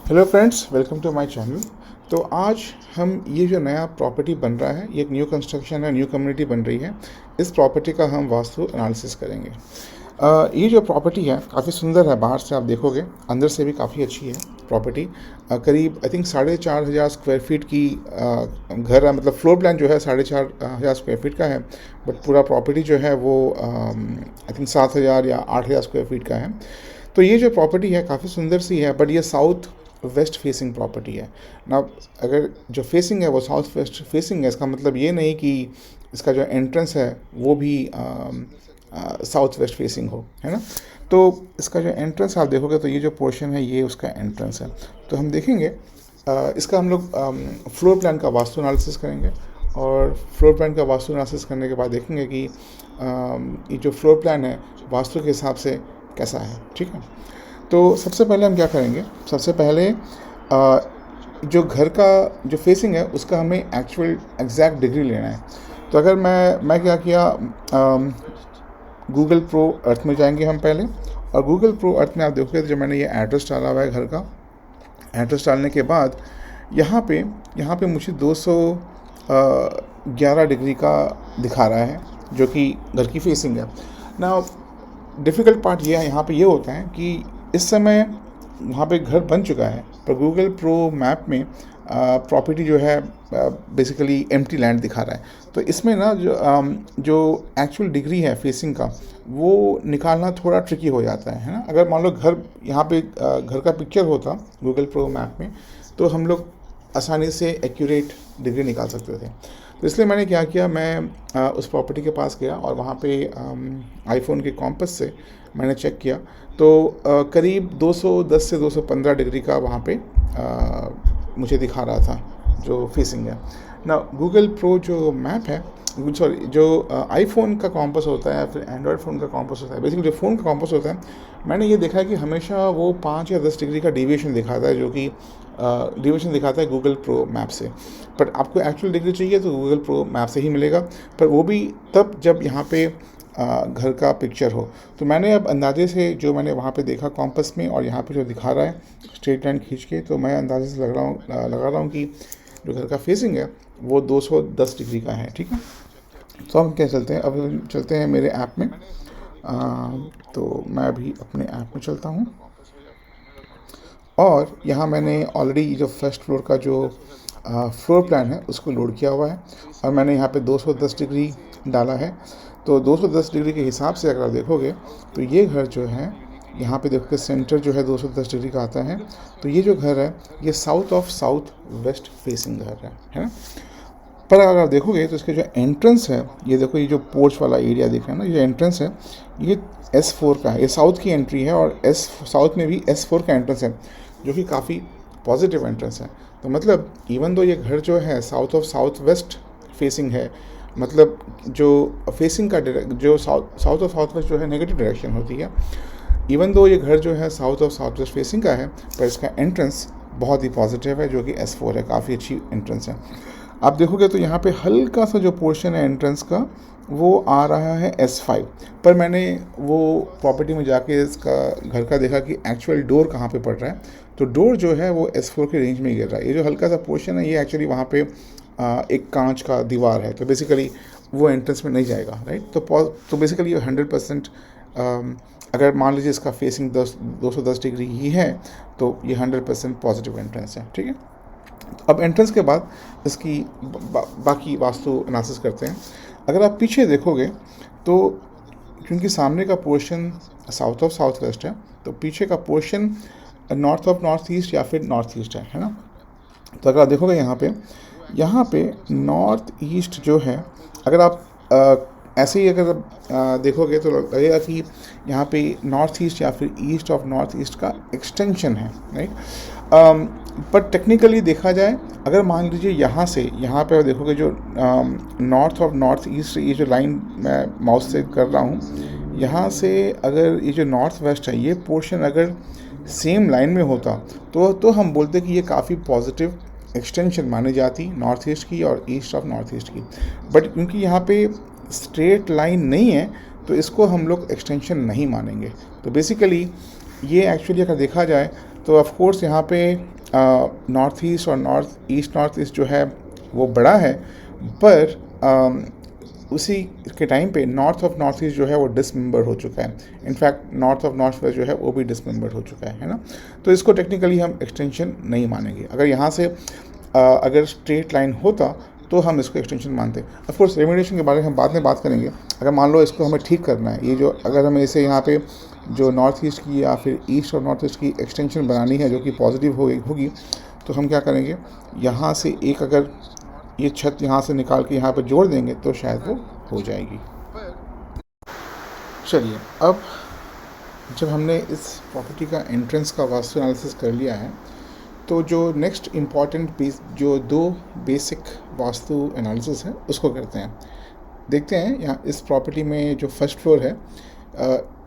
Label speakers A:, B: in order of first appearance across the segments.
A: Hello friends, welcome to my channel. तो आज हम ये जो नया प्रॉपर्टी बन रहा है, ये एक न्यू कंस्ट्रक्शन है, न्यू कम्युनिटी बन रही है। इस प्रॉपर्टी का हम वास्तु एनालिसिस करेंगे। ये जो प्रॉपर्टी है काफ़ी सुंदर है, बाहर से आप देखोगे, अंदर से भी काफ़ी अच्छी है प्रॉपर्टी। करीब आई थिंक 4,500 स्क्वायर फीट की घर है, मतलब फ्लोर प्लान जो है 4,500 स्क्वायर फीट का है, बट पूरा प्रॉपर्टी जो है वो आई थिंक 7,000 या 8,000 स्क्वायर फीट का है। तो ये जो प्रॉपर्टी है काफ़ी सुंदर सी है, बट ये साउथ वेस्ट फेसिंग प्रॉपर्टी है ना। अगर जो फेसिंग है वो साउथ वेस्ट फेसिंग है, इसका मतलब ये नहीं कि इसका जो एंट्रेंस है वो भी साउथ वेस्ट फेसिंग हो, है ना। तो इसका जो एंट्रेंस आप देखोगे तो ये जो पोर्शन है ये उसका एंट्रेंस है। तो हम देखेंगे इसका हम लोग फ्लोर प्लान का वास्तु एनालिसिस करेंगे, और फ्लोर प्लान का वास्तु एनालिसिस करने के बाद देखेंगे कि ये जो फ्लोर प्लान है वास्तु के हिसाब से कैसा है। ठीक है, तो सबसे पहले हम क्या करेंगे, सबसे पहले जो घर का जो फेसिंग है उसका हमें एक्चुअल एग्जैक्ट डिग्री लेना है। तो अगर मैं क्या किया, गूगल प्रो अर्थ में जाएंगे हम पहले, और गूगल प्रो अर्थ में आप देखोगे तो जो मैंने ये एड्रेस डाला हुआ है घर का, एड्रेस डालने के बाद यहाँ पे मुझे 211 डिग्री का दिखा रहा है, जो कि घर की फेसिंग है ना। डिफ़िकल्ट पार्ट ये है, यहाँ पे ये होता है कि इस समय वहाँ पे घर बन चुका है, पर गूगल प्रो मैप में प्रॉपर्टी जो है बेसिकली एम्प्टी लैंड दिखा रहा है। तो इसमें ना जो एक्चुअल डिग्री है फेसिंग का वो निकालना थोड़ा ट्रिकी हो जाता है ना। अगर मान लो घर यहाँ पे घर का पिक्चर होता गूगल प्रो मैप में, तो हम लोग आसानी से एक्यूरेट डिग्री निकाल सकते थे। तो इसलिए मैंने क्या किया, मैं उस प्रॉपर्टी के पास गया और वहाँ पे आईफोन के कॉम्पस से मैंने चेक किया, तो करीब 210 से 215 डिग्री का वहाँ पे मुझे दिखा रहा था जो फेसिंग है ना। गूगल प्रो जो मैप है, सॉरी, जो आईफोन का कॉम्पस होता है या फिर एंड्रॉयड फ़ोन का कॉम्पस होता है, बेसिकली जो फ़ोन का कॉम्पस होता है, मैंने ये देखा है कि हमेशा वो 5 या 10 डिग्री का डेविएशन दिखाता है, जो कि डेविएशन दिखाता है गूगल प्रो मैप से। पर आपको एक्चुअल डिग्री चाहिए तो गूगल प्रो मैप से ही मिलेगा, पर वो भी तब जब यहाँ पे घर का पिक्चर हो। तो मैंने अब अंदाजे से जो मैंने वहाँ पे देखा कॉम्पस में, और यहाँ पे जो दिखा रहा है स्ट्रेट लाइन खींच के, तो मैं अंदाजे से लगा रहा हूँ कि जो घर का फेसिंग है वो 210 डिग्री का है। ठीक है, तो हम क्या चलते हैं, अब हम चलते हैं मेरे ऐप में। तो मैं अभी अपने ऐप में चलता हूँ, और यहाँ मैंने ऑलरेडी जो फर्स्ट फ्लोर का जो फ्लोर प्लान है उसको लोड किया हुआ है, और मैंने यहाँ पे 210 डिग्री डाला है। तो 210 डिग्री के हिसाब से अगर आप देखोगे तो ये घर जो है, यहाँ पे देखोगे सेंटर जो है 210 डिग्री का आता है। तो ये जो घर है ये साउथ वेस्ट फेसिंग घर है ना। पर अगर आप देखोगे तो इसके जो एंट्रेंस है, ये देखो, ये जो पोर्च वाला एरिया दिख रहा है ना, ये एंट्रेंस है, ये S4 का है, ये साउथ की एंट्री है, और साउथ में भी S4 का एंट्रेंस है, जो कि काफ़ी पॉजिटिव एंट्रेंस है। तो मतलब इवन दो ये घर जो है साउथ वेस्ट फेसिंग है, मतलब जो फेसिंग का जो साउथ ऑफ साउथ वेस्ट जो है नेगेटिव डायरेक्शन होती है, इवन दो ये घर जो है south of south west facing का है, पर इसका एंट्रेंस बहुत ही पॉजिटिव है, जो कि S4 है, काफ़ी अच्छी एंट्रेंस है। आप देखोगे तो यहाँ पे हल्का सा जो पोर्शन है एंट्रेंस का वो आ रहा है S5, पर मैंने वो प्रॉपर्टी में जाके इसका घर का देखा कि एक्चुअल डोर कहाँ पे पड़ रहा है। तो डोर जो है वो S4 के रेंज में गिर रहा है। ये जो हल्का सा पोर्शन है ये एक्चुअली वहाँ पे एक कांच का दीवार है, तो बेसिकली वो एंट्रेंस में नहीं जाएगा, राइट। तो बेसिकली ये 100%, अगर मान लीजिए इसका फेसिंग 210 डिग्री ही है तो ये 100% पॉजिटिव एंट्रेंस है। ठीक है, अब एंट्रेंस के बाद इसकी बाकी वास्तु एनालिसिस करते हैं। अगर आप पीछे देखोगे तो क्योंकि सामने का portion south of south west है, तो पीछे का portion north of north east या फिर नॉर्थ ईस्ट है ना। तो अगर आप देखोगे यहाँ पे नॉर्थ ईस्ट जो है, अगर आप ऐसे ही अगर देखोगे तो लगेगा कि यहाँ पे नॉर्थ ईस्ट या फिर ईस्ट ऑफ नॉर्थ ईस्ट का एक्सटेंशन है, राइट। पर टेक्निकली देखा जाए, अगर मान लीजिए यहाँ पे देखोगे जो नॉर्थ ऑफ नॉर्थ ईस्ट, ये जो लाइन मैं माउस से कर रहा हूँ, यहाँ से अगर ये जो नॉर्थ वेस्ट है ये पोर्शन अगर सेम लाइन में होता तो हम बोलते कि ये काफ़ी पॉजिटिव एक्सटेंशन मानी जाती नॉर्थ ईस्ट की और ईस्ट ऑफ नॉर्थ ईस्ट की। बट क्योंकि यहाँ पे स्ट्रेट लाइन नहीं है तो इसको हम लोग एक्सटेंशन नहीं मानेंगे। तो बेसिकली ये एक्चुअली अगर देखा जाए तो ऑफ कोर्स यहाँ पे नॉर्थ ईस्ट और नॉर्थ ईस्ट जो है वो बड़ा है, पर उसी के टाइम पे नॉर्थ ईस्ट जो है वो डिसमेंबर हो चुका है। इनफैक्ट नॉर्थ वेस्ट जो है वो भी डिसमेंबर हो चुका है ना। तो इसको टेक्निकली हम एक्सटेंशन नहीं मानेंगे। अगर यहाँ से अगर स्ट्रेट लाइन होता तो हम इसको एक्सटेंशन मानते। ऑफ कोर्स रेमिडिएशन के बारे में हम बाद में बात करेंगे। अगर मान लो इसको हमें ठीक करना है, ये जो अगर हमें इसे यहाँ पे जो नॉर्थ ईस्ट की या फिर ईस्ट और नॉर्थ ईस्ट की एक्सटेंशन बनानी है जो कि पॉजिटिव होगी, तो हम क्या करेंगे, यहाँ से एक अगर ये छत यहाँ से निकाल के यहाँ पर जोड़ देंगे तो शायद वो हो जाएगी। चलिए, अब जब हमने इस प्रॉपर्टी का एंट्रेंस का वास्तु एनालिसिस कर लिया है, तो जो नेक्स्ट इम्पॉर्टेंट जो दो बेसिक वास्तु एनालिसिस है उसको करते हैं। देखते हैं यहाँ इस प्रॉपर्टी में जो फर्स्ट फ्लोर है,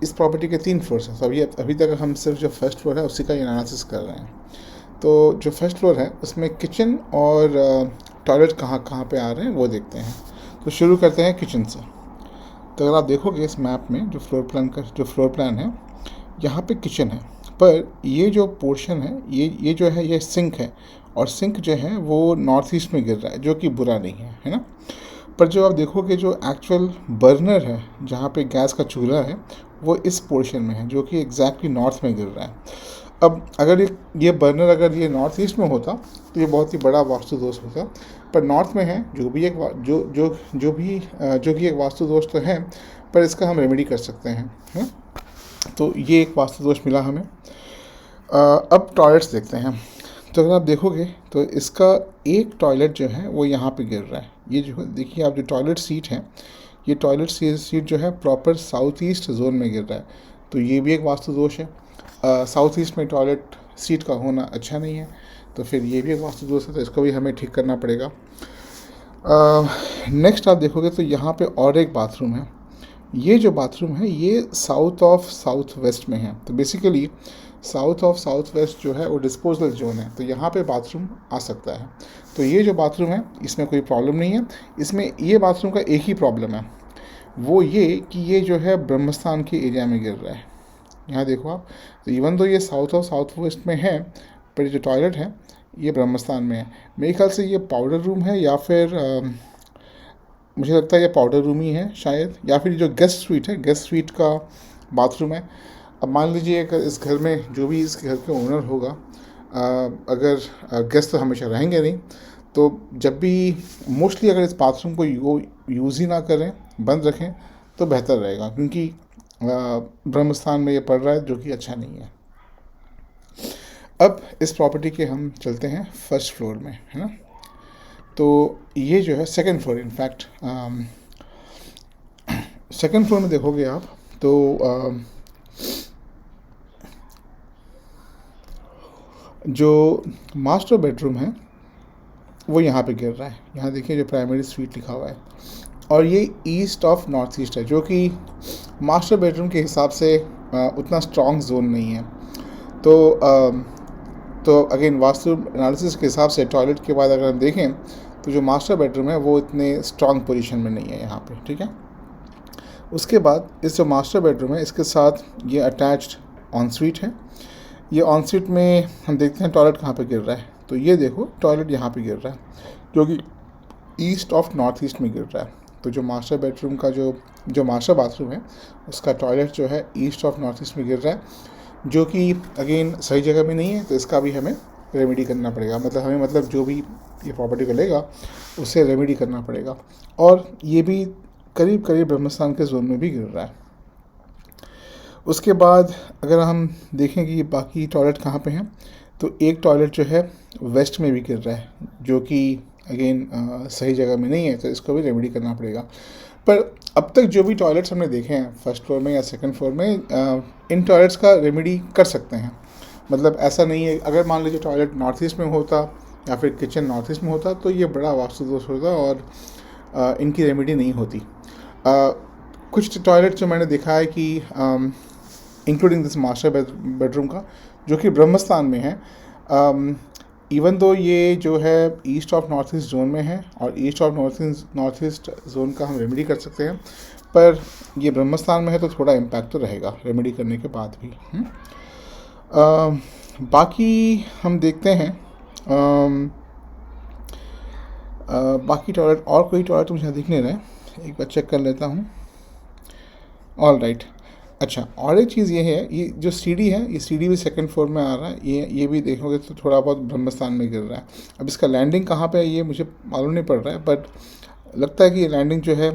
A: इस प्रॉपर्टी के 3 फ्लोर्स हैं। तो अभी तक हम सिर्फ जो फर्स्ट फ्लोर है उसी का एनालिसिस कर रहे हैं। तो जो फर्स्ट फ्लोर है उसमें किचन और टॉयलेट कहाँ पे आ रहे हैं वो देखते हैं। तो शुरू करते हैं किचन से। तो अगर आप देखोगे इस मैप में जो फ्लोर प्लान है, यहाँ पे किचन है, पर ये जो पोर्शन है ये जो है ये सिंक है, और सिंक जो है वो नॉर्थ ईस्ट में गिर रहा है, जो कि बुरा नहीं है ना। पर जो आप देखोगे जो एक्चुअल बर्नर है जहाँ पे गैस का चूल्हा है वो इस पोर्शन में है, जो कि एग्जैक्टली नॉर्थ में गिर रहा है। अब अगर ये बर्नर अगर ये नॉर्थ ईस्ट में होता तो ये बहुत ही बड़ा वास्तु दोष होता, पर नॉर्थ में है, जो भी कि एक वास्तु दोष तो है, पर इसका हम रेमेडी कर सकते हैं, है। तो ये एक वास्तु दोष मिला हमें। अब टॉयलेट्स देखते हैं। तो अगर आप देखोगे तो इसका एक टॉयलेट जो है वो यहाँ पे गिर रहा है। ये जो देखिए आप, जो टॉयलेट सीट है, ये टॉयलेट सीट जो है प्रॉपर साउथ ईस्ट जोन में गिर रहा है, तो ये भी एक वास्तु दोष है। साउथ ईस्ट में टॉयलेट सीट का होना अच्छा नहीं है, तो फिर ये भी एक वास्तु दोष है, तो इसको भी हमें ठीक करना पड़ेगा। नेक्स्ट आप देखोगे तो यहाँ पे और एक बाथरूम है। ये जो बाथरूम है ये साउथ वेस्ट में है, तो बेसिकली साउथ वेस्ट जो है वो डिस्पोजल जोन है, तो यहाँ पे बाथरूम आ सकता है। तो ये जो बाथरूम है इसमें कोई प्रॉब्लम नहीं है। इसमें ये बाथरूम का एक ही प्रॉब्लम है, वो ये कि ये जो है ब्रह्मस्थान के एरिया में गिर रहा है। यहाँ देखो आप, तो इवन तो ये साउथ वेस्ट में है, पर ये जो टॉयलेट है ये ब्रह्मस्थान में है। मेरे ख्याल से ये पाउडर रूम है, या फिर मुझे लगता है ये पाउडर रूम ही है शायद, या फिर जो गेस्ट स्वीट है, गेस्ट स्वीट का बाथरूम है। अब मान लीजिए अगर इस घर में जो भी इस घर के ओनर होगा, अगर गेस्ट तो हमेशा रहेंगे नहीं, तो जब भी मोस्टली अगर इस बाथरूम को यूज़ ही ना करें, बंद रखें, तो बेहतर रहेगा, क्योंकि ब्रह्मस्थान में ये पड़ रहा है, जो कि अच्छा नहीं है। अब इस प्रॉपर्टी के हम चलते हैं फर्स्ट फ्लोर में, है ना। तो ये जो है second floor, in fact second floor में देखोगे आप तो जो मास्टर बेडरूम है वो यहाँ पे गिर रहा है। यहाँ देखिए जो प्राइमरी स्वीट लिखा हुआ है, और ये ईस्ट ऑफ नॉर्थ ईस्ट है, जो कि मास्टर बेडरूम के हिसाब से उतना स्ट्रॉन्ग जोन नहीं है। तो अगेन वास्तु एनालिसिस के हिसाब से टॉयलेट के बाद अगर हम देखें तो जो मास्टर बेडरूम है वो इतने स्ट्रॉन्ग पोजीशन में नहीं है यहाँ पे, ठीक है। उसके बाद इस जो मास्टर बेडरूम है इसके साथ ये अटैच्ड ऑनस्वीट है। ये ऑनस्वीट में हम देखते हैं टॉयलेट कहाँ पे गिर रहा है, तो ये देखो टॉयलेट यहाँ पे गिर रहा है, जो कि ईस्ट ऑफ नॉर्थ ईस्ट में गिर रहा है। तो जो मास्टर बेडरूम का जो मास्टर बाथरूम है उसका टॉयलेट जो है ईस्ट ऑफ नॉर्थ ईस्ट में गिर रहा है, जो कि अगेन सही जगह में नहीं है, तो इसका भी हमें रेमेडी करना पड़ेगा। मतलब जो भी ये प्रॉपर्टी को लेगा उसे रेमेडी करना पड़ेगा, और ये भी करीब ब्रह्मस्थान के जोन में भी गिर रहा है। उसके बाद अगर हम देखें कि बाकी टॉयलेट कहाँ पे हैं, तो एक टॉयलेट जो है वेस्ट में भी गिर रहा है, जो कि अगेन सही जगह में नहीं है, तो इसको भी रेमेडी करना पड़ेगा। पर अब तक जो भी टॉयलेट्स हमने देखे हैं फर्स्ट फ्लोर में या सेकंड फ्लोर में, इन टॉयलेट्स का रेमेडी कर सकते हैं। मतलब ऐसा नहीं है, अगर मान लीजिए टॉयलेट नॉर्थ ईस्ट में होता या फिर किचन नॉर्थ ईस्ट में होता तो ये बड़ा वास्तु दोष होता और इनकी रेमेडी नहीं होती। कुछ टॉयलेट जो मैंने देखा है कि इंक्लूडिंग दिस मास्टर बेडरूम का, जो कि ब्रह्मस्थान में है, इवन दो ये जो है east of north east zone में है, और east of north east zone का हम रेमेडी कर सकते हैं, पर ये ब्रह्मस्थान में है तो थोड़ा इम्पैक्ट तो रहेगा रेमेडी करने के बाद भी। बाकी हम देखते हैं बाकी टॉयलेट, और कोई टॉयलेट मुझे दिख नहीं रहा है, एक बार चेक कर लेता हूँ। All right. अच्छा, और एक चीज़ ये है, ये जो सीढ़ी है, ये सीढ़ी भी सेकंड फ्लोर में आ रहा है। ये भी देखोगे तो थोड़ा बहुत ब्रह्मस्थान में गिर रहा है। अब इसका लैंडिंग कहाँ पे है ये मुझे मालूम नहीं पड़ रहा है, बट लगता है कि ये लैंडिंग जो है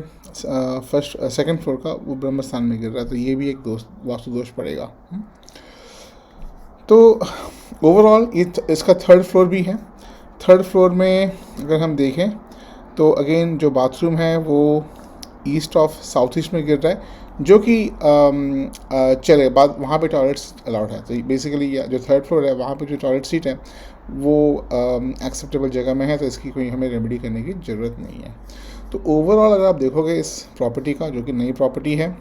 A: फर्स्ट सेकंड फ्लोर का वो ब्रह्मस्थान में गिर रहा है, तो ये भी एक वास्तु दोष पड़ेगा। तो ओवरऑल ये इसका थर्ड फ्लोर भी है। थर्ड फ्लोर में अगर हम देखें तो अगेन जो बाथरूम है वो ईस्ट ऑफ साउथ ईस्ट में गिर रहा है, जो कि चले बाद वहाँ पे टॉयलेट्स अलाउड है। तो बेसिकली जो थर्ड फ्लोर है वहाँ पे जो टॉयलेट सीट है वो एक्सेप्टेबल जगह में है, तो इसकी कोई हमें रेमेडी करने की ज़रूरत नहीं है। तो ओवरऑल अगर आप देखोगे इस प्रॉपर्टी का, जो कि नई प्रॉपर्टी है,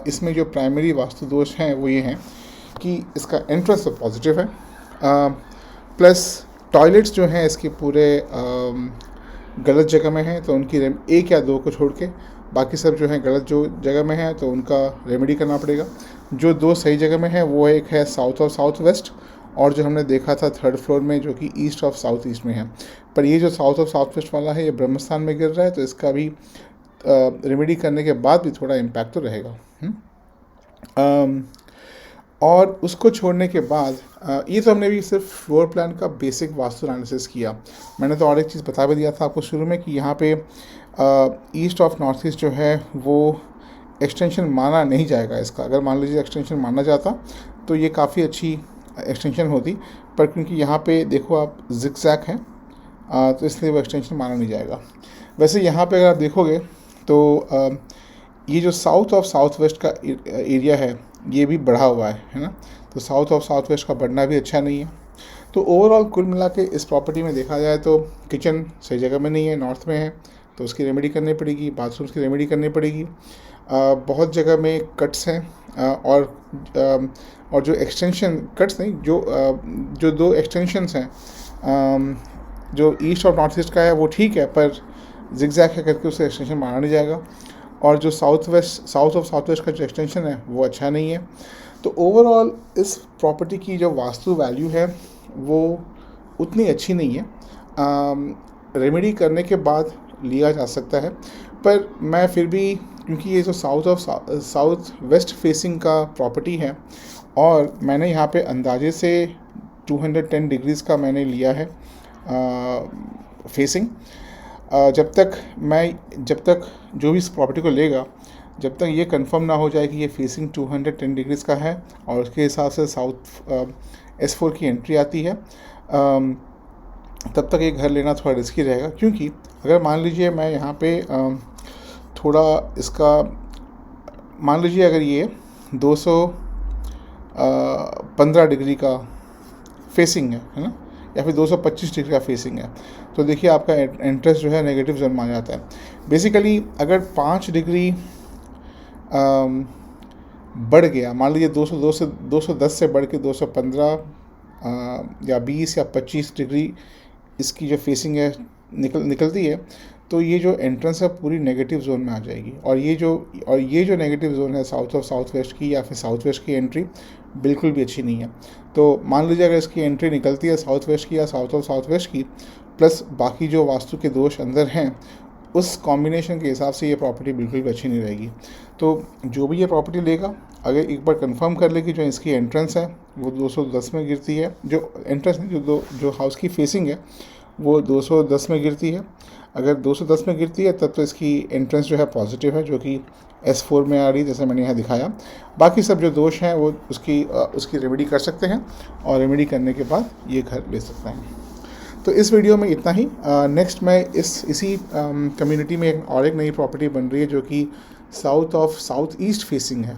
A: इसमें जो प्राइमरी वास्तु दोष हैं वो ये हैं कि इसका एंट्रेंस तो पॉजिटिव है, प्लस टॉयलेट्स जो हैं इसके पूरे गलत जगह में हैं, तो उनकी एक या दो को छोड़ के बाकी सब जो हैं गलत जो जगह में है, तो उनका रेमेडी करना पड़ेगा। जो दो सही जगह में है वो एक है साउथ और साउथ वेस्ट, और जो हमने देखा था थर्ड फ्लोर में जो कि ईस्ट ऑफ साउथ ईस्ट में है। पर ये जो साउथ ऑफ साउथ वेस्ट वाला है ये ब्रह्मस्थान में गिर रहा है, तो इसका भी रेमेडी करने के बाद भी थोड़ा इम्पैक्ट तो रहेगा। और उसको छोड़ने के बाद ये तो हमने भी सिर्फ फ्लोर प्लान का बेसिक वास्तु एनालिसिस किया। मैंने तो और एक चीज़ बता भी दिया था आपको शुरू में कि यहाँ पे ईस्ट ऑफ नॉर्थ ईस्ट जो है वो एक्सटेंशन माना नहीं जाएगा इसका। अगर मान लीजिए एक्सटेंशन माना जाता तो ये काफ़ी अच्छी एक्सटेंशन होती, पर क्योंकि यहाँ पे देखो आप जिगजैग है, तो इसलिए वो एक्सटेंशन माना नहीं जाएगा। वैसे यहाँ पे अगर आप देखोगे तो ये जो साउथ ऑफ साउथ वेस्ट का एरिया है ये भी बढ़ा हुआ है ना, तो साउथ ऑफ साउथ वेस्ट का बढ़ना भी अच्छा नहीं है। तो ओवरऑल कुल मिला के इस प्रॉपर्टी में देखा जाए तो किचन सही जगह में नहीं है, नॉर्थ में है, तो उसकी रेमेडी करनी पड़ेगी। बाथरूम्स की रेमेडी करनी पड़ेगी। बहुत जगह में कट्स हैं, और जो एक्सटेंशन कट्स नहीं, जो दो एक्सटेंशंस हैं, जो ईस्ट और नॉर्थ ईस्ट का है वो ठीक है, पर जिगजैग है करके उसे एक्सटेंशन माना नहीं जाएगा। और जो साउथ ऑफ साउथ वेस्ट का जो एक्सटेंशन है वो अच्छा नहीं है। तो ओवरऑल इस प्रॉपर्टी की जो वास्तु वैल्यू है वो उतनी अच्छी नहीं है। रेमेडी करने के बाद लिया जा सकता है, पर मैं फिर भी, क्योंकि ये जो साउथ वेस्ट फेसिंग का प्रॉपर्टी है और मैंने यहाँ पे अंदाजे से 210 डिग्रीज़ का मैंने लिया है फेसिंग। जब तक जो भी इस प्रॉपर्टी को लेगा, जब तक ये कंफर्म ना हो जाए कि ये फेसिंग 210 डिग्रीज़ का है और उसके हिसाब से साउथ S4 की एंट्री आती है, तब तक ये घर लेना थोड़ा रिस्की रहेगा। क्योंकि अगर मान लीजिए मैं यहाँ पे थोड़ा इसका, मान लीजिए अगर ये 215 डिग्री का फेसिंग है ना, या फिर 225 डिग्री का फेसिंग है, तो देखिए आपका इंटरेस्ट जो है नेगेटिव जोन में आ जाता है। बेसिकली अगर 5 डिग्री बढ़ गया, मान लीजिए 210 से बढ़ के 215 या 20 या 25 डिग्री इसकी जो फेसिंग है निकलती है, तो ये जो एंट्रेंस है पूरी नेगेटिव जोन में आ जाएगी। और ये जो नेगेटिव जोन है साउथ ऑफ साउथ वेस्ट की या फिर साउथ वेस्ट की एंट्री बिल्कुल भी अच्छी नहीं है। तो मान लीजिए अगर इसकी एंट्री निकलती है साउथ वेस्ट की या साउथ ऑफ साउथ वेस्ट की, प्लस बाकी जो वास्तु के दोष अंदर हैं, उस कॉम्बिनेशन के हिसाब से ये प्रॉपर्टी बिल्कुल भी अच्छी नहीं रहेगी। तो जो भी ये प्रॉपर्टी लेगा, अगर एक बार कंफर्म कर ले कि जो इसकी एंट्रेंस है वो 210 में गिरती है, जो एंट्रेंस जो हाउस की फेसिंग है वो 210 में गिरती है। अगर 210 में गिरती है तब तो इसकी एंट्रेंस जो है पॉजिटिव है, जो कि S4 में आ रही है, जैसे मैंने यहाँ दिखाया। बाकी सब जो दोष हैं वो उसकी रेमेडी कर सकते हैं, और रेमेडी करने के बाद ये घर ले सकते हैं। तो इस वीडियो में इतना ही। नेक्स्ट मैं इसी कम्युनिटी में एक नई प्रॉपर्टी बन रही है जो कि south of south east facing है।